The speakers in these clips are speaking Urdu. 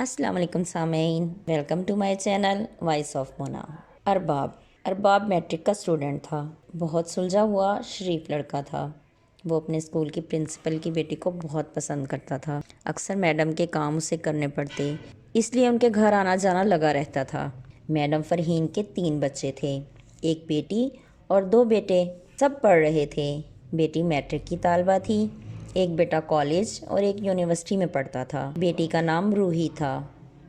السلام علیکم سامعین، welcome to my channel voice of Mona. Arbab matric کا اسٹوڈنٹ تھا۔ بہت سلجھا ہوا شریف لڑکا تھا۔ وہ اپنے اسکول کی پرنسپل کی بیٹی کو بہت پسند کرتا تھا۔ اکثر میڈم کے کام اسے کرنے پڑتے، اس لیے ان کے گھر آنا جانا لگا رہتا تھا۔ میڈم فرحین کے 3 بچے تھے، ایک بیٹی اور 2 بیٹے۔ سب پڑھ رہے تھے۔ بیٹی میٹرک کی طالبہ تھی، ایک بیٹا کالج اور ایک یونیورسٹی میں پڑھتا تھا۔ بیٹی کا نام روحی تھا،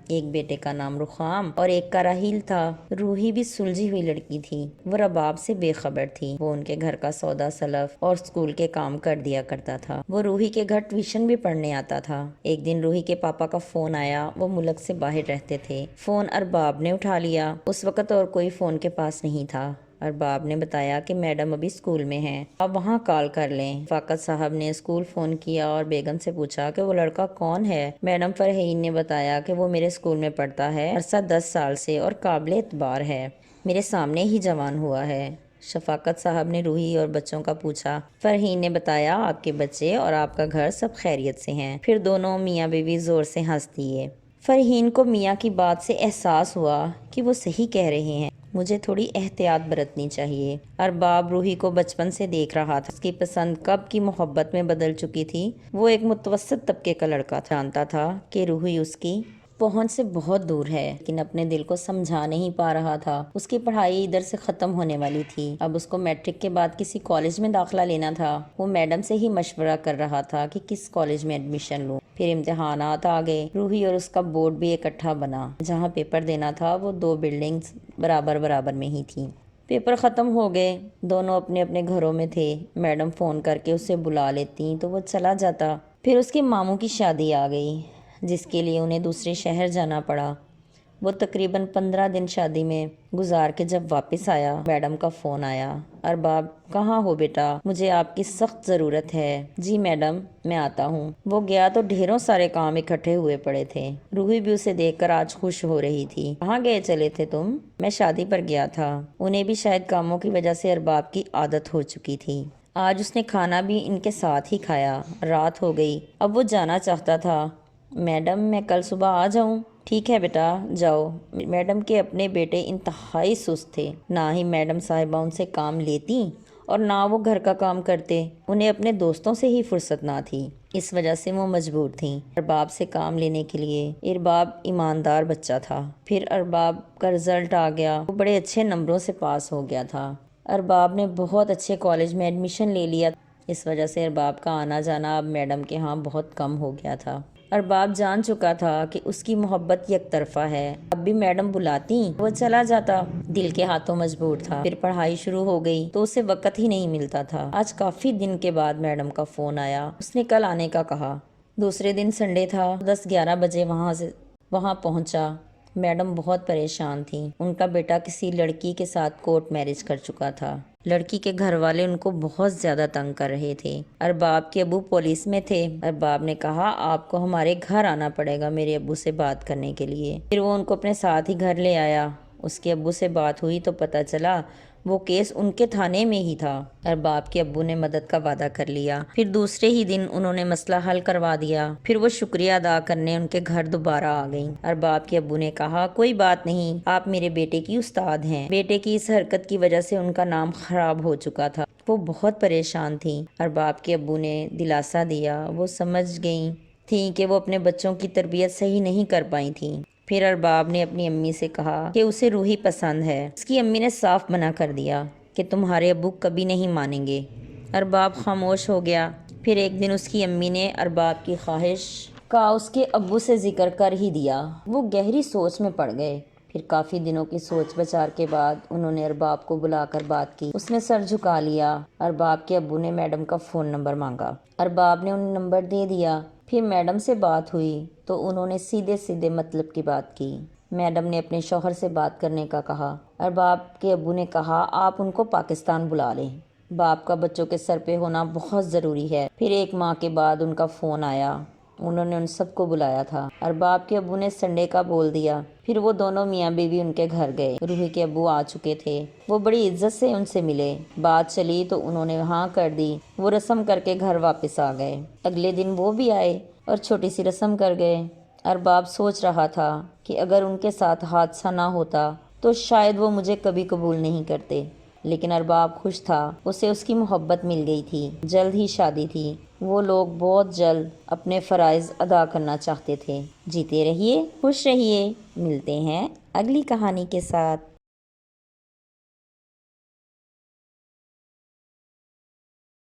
ایک بیٹے کا نام رخام اور ایک کا راحیل تھا۔ روحی بھی سلجھی ہوئی لڑکی تھی۔ وہ رباب سے بے خبر تھی۔ وہ ان کے گھر کا سودا سلف اور اسکول کے کام کر دیا کرتا تھا۔ وہ روحی کے گھر ٹیوشن بھی پڑھنے آتا تھا۔ ایک دن روحی کے پاپا کا فون آیا۔ وہ ملک سے باہر رہتے تھے۔ فون ارباب نے اٹھا لیا۔ اس وقت اور کوئی فون کے پاس نہیں تھا۔ ارباب نے بتایا کہ میڈم ابھی اسکول میں ہیں، آپ وہاں کال کر لیں۔ شفاقت صاحب نے اسکول فون کیا اور بیگم سے پوچھا کہ وہ لڑکا کون ہے۔ میڈم فرحین نے بتایا کہ وہ میرے اسکول میں پڑھتا ہے، عرصہ 10 سال سے اور قابل اعتبار ہے، میرے سامنے ہی جوان ہوا ہے۔ شفاقت صاحب نے روحی اور بچوں کا پوچھا۔ فرحین نے بتایا آپ کے بچے اور آپ کا گھر سب خیریت سے ہیں۔ پھر دونوں میاں بیوی زور سے ہنس دیے۔ فرحین کو میاں کی بات سے احساس ہوا کہ وہ صحیح کہہ رہے ہیں، مجھے تھوڑی احتیاط برتنی چاہیے۔ ارباب روحی کو بچپن سے دیکھ رہا تھا۔ اس کی پسند کب کی محبت میں بدل چکی تھی۔ وہ ایک متوسط طبقے کا لڑکا تھا، جانتا تھا کہ روحی اس کی پہنچ سے بہت دور ہے، لیکن اپنے دل کو سمجھا نہیں پا رہا تھا۔ اس کی پڑھائی ادھر سے ختم ہونے والی تھی، اب اس کو میٹرک کے بعد کسی کالج میں داخلہ لینا تھا۔ وہ میڈم سے ہی مشورہ کر رہا تھا کہ کس کالج میں ایڈمیشن لوں۔ پھر امتحانات آ گئے۔ روحی اور اس کا بورڈ بھی اکٹھا بنا۔ جہاں پیپر دینا تھا وہ 2 بلڈنگز برابر میں ہی تھی۔ پیپر ختم ہو گئے، دونوں اپنے اپنے گھروں میں تھے۔ میڈم فون کر کے اسے بلا لیتی تو وہ چلا جاتا۔ پھر اس کے ماموں کی شادی آ گئی، جس کے لیے انہیں دوسرے شہر جانا پڑا۔ وہ تقریباً 15 دن شادی میں گزار کے جب واپس آیا، میڈم کا فون آیا۔ ارباب کہاں ہو بیٹا، مجھے آپ کی سخت ضرورت ہے۔ جی میڈم میں آتا ہوں۔ وہ گیا تو ڈھیروں سارے کام اکٹھے ہوئے پڑے تھے۔ روحی بھی اسے دیکھ کر آج خوش ہو رہی تھی۔ کہاں گئے چلے تھے تم؟ میں شادی پر گیا تھا۔ انہیں بھی شاید کاموں کی وجہ سے ارباب کی عادت ہو چکی تھی۔ آج اس نے کھانا بھی ان کے ساتھ ہی کھایا۔ رات ہو گئی، اب وہ جانا چاہتا تھا۔ میڈم میں کل صبح آ جاؤں؟ ٹھیک ہے بیٹا جاؤ۔ میڈم کے اپنے بیٹے انتہائی سست تھے، نہ ہی میڈم صاحبہ ان سے کام لیتی اور نہ وہ گھر کا کام کرتے۔ انہیں اپنے دوستوں سے ہی فرصت نہ تھی، اس وجہ سے وہ مجبور تھیں ارباب سے کام لینے کے لیے۔ ارباب ایماندار بچہ تھا۔ پھر ارباب کا رزلٹ آ گیا، وہ بڑے اچھے نمبروں سے پاس ہو گیا تھا۔ ارباب نے بہت اچھے کالج میں ایڈمیشن لے لیا، اس وجہ سے ارباب کا آنا جانا اب میڈم کے ہاں بہت کم ہو گیا تھا۔ ارباب جان چکا تھا کہ اس کی محبت یک طرفہ ہے، اب بھی میڈم بلاتی وہ چلا جاتا، دل کے ہاتھوں مجبور تھا۔ پھر پڑھائی شروع ہو گئی تو اسے وقت ہی نہیں ملتا تھا۔ آج کافی دن کے بعد میڈم کا فون آیا، اس نے کل آنے کا کہا۔ دوسرے دن سنڈے تھا، 10-11 بجے وہاں پہنچا۔ میڈم بہت پریشان تھیں، ان کا بیٹا کسی لڑکی کے ساتھ کورٹ میرج کر چکا تھا۔ لڑکی کے گھر والے ان کو بہت زیادہ تنگ کر رہے تھے۔ ارباب کے ابو پولیس میں تھے۔ ارباب نے کہا آپ کو ہمارے گھر آنا پڑے گا میرے ابو سے بات کرنے کے لیے۔ پھر وہ ان کو اپنے ساتھ ہی گھر لے آیا۔ اس کے ابو سے بات ہوئی تو پتہ چلا وہ کیس ان کے تھانے میں ہی تھا۔ ارباب کے ابو نے مدد کا وعدہ کر لیا۔ پھر دوسرے ہی دن انہوں نے مسئلہ حل کروا دیا۔ پھر وہ شکریہ ادا کرنے ان کے گھر دوبارہ آ گئیں۔ ارباب کے ابو نے کہا کوئی بات نہیں، آپ میرے بیٹے کی استاد ہیں۔ بیٹے کی اس حرکت کی وجہ سے ان کا نام خراب ہو چکا تھا۔ وہ بہت پریشان تھیں۔ ارباب کے ابو نے دلاسا دیا۔ وہ سمجھ گئیں تھیں کہ وہ اپنے بچوں کی تربیت صحیح نہیں کر پائی تھیں۔ پھر ارباب نے اپنی امی سے کہا کہ اسے روحی پسند ہے۔ اس کی امی نے صاف منع کر دیا کہ تمہارے ابو کبھی نہیں مانیں گے۔ ارباب خاموش ہو گیا۔ پھر ایک دن اس کی امی نے ارباب کی خواہش کا اس کے ابو سے ذکر کر ہی دیا۔ وہ گہری سوچ میں پڑ گئے۔ پھر کافی دنوں کی سوچ بچار کے بعد انہوں نے ارباب کو بلا کر بات کی۔ اس نے سر جھکا لیا۔ ارباب کے ابو نے میڈم کا فون نمبر مانگا۔ ارباب نے انہیں نمبر دے دیا۔ پھر میڈم سے بات ہوئی تو انہوں نے سیدھے مطلب کی بات کی۔ میڈم نے اپنے شوہر سے بات کرنے کا کہا۔ ارباب کے ابو نے کہا آپ ان کو پاکستان بلا لیں، باپ کا بچوں کے سر پہ ہونا بہت ضروری ہے۔ پھر 1 ماہ کے بعد ان کا فون آیا، انہوں نے ان سب کو بلایا تھا۔ ارباب کے ابو نے سنڈے کا بول دیا۔ پھر وہ دونوں میاں بیوی ان کے گھر گئے۔ روحی کے ابو آ چکے تھے۔ وہ بڑی عزت سے ان سے ملے، بات چلی تو انہوں نے ہاں کر دی۔ وہ رسم کر کے گھر واپس آ گئے۔ اگلے دن وہ بھی آئے اور چھوٹی سی رسم کر گئے۔ ارباب سوچ رہا تھا کہ اگر ان کے ساتھ حادثہ نہ ہوتا تو شاید وہ مجھے کبھی قبول نہیں کرتے، لیکن ارباب خوش تھا، اسے اس کی محبت مل گئی تھی، جلد ہی شادی تھی، وہ لوگ بہت جلد اپنے فرائض ادا کرنا چاہتے تھے۔ جیتے رہیے، خوش رہیے، ملتے ہیں اگلی کہانی کے ساتھ۔